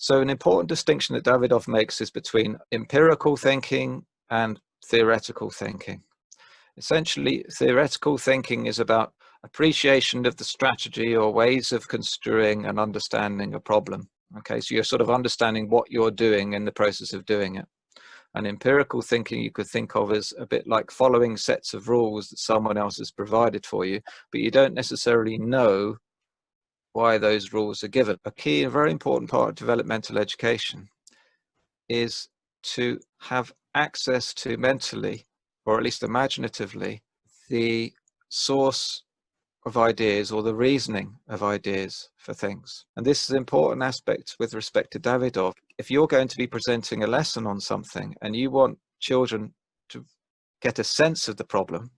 So an important distinction that Davydov makes is between empirical thinking and theoretical thinking. Essentially, theoretical thinking is about appreciation of the strategy or ways of construing and understanding a problem. Okay, so you're sort of understanding what you're doing in the process of doing it. And empirical thinking you could think of as a bit like following sets of rules that someone else has provided for you, but you don't necessarily know why those rules are given. A key and very important part of developmental education is to have access to mentally, or at least imaginatively, the source of ideas or the reasoning of ideas for things. And this is an important aspect with respect to Davydov. If you're going to be presenting a lesson on something and you want children to get a sense of the problem,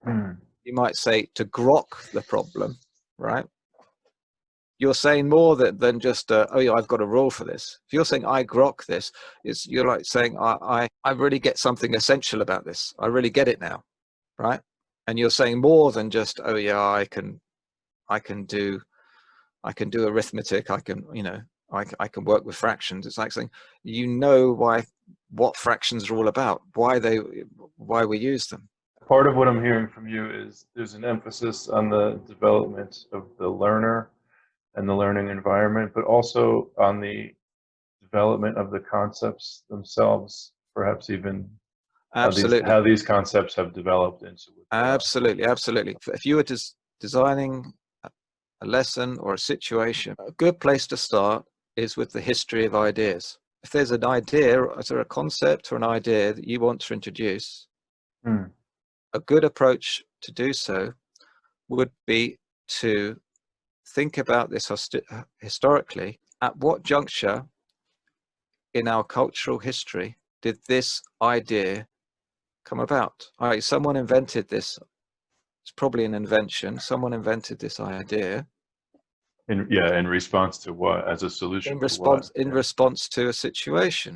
you might say to grok the problem, right? You're saying more than just, oh yeah, I've got a rule for this. If you're saying I grok this, you're like saying, I really get something essential about this. I really get it now, right? And you're saying more than just, oh yeah, I can do arithmetic. I can, I can work with fractions. It's like saying, what fractions are all about, why we use them. Part of what I'm hearing from you is there's an emphasis on the development of the learner and the learning environment, but also on the development of the concepts themselves, perhaps even Absolutely. how these concepts have developed into it. Absolutely. If you were designing a lesson or a situation, a good place to start is with the history of ideas. If there's an idea, is there a concept or an idea that you want to introduce, a good approach to do so would be to think about this historically. At what juncture in our cultural history did this idea come about? All right, someone invented this. It's probably an invention. Someone invented this idea. In response to what? As a solution In response to a situation.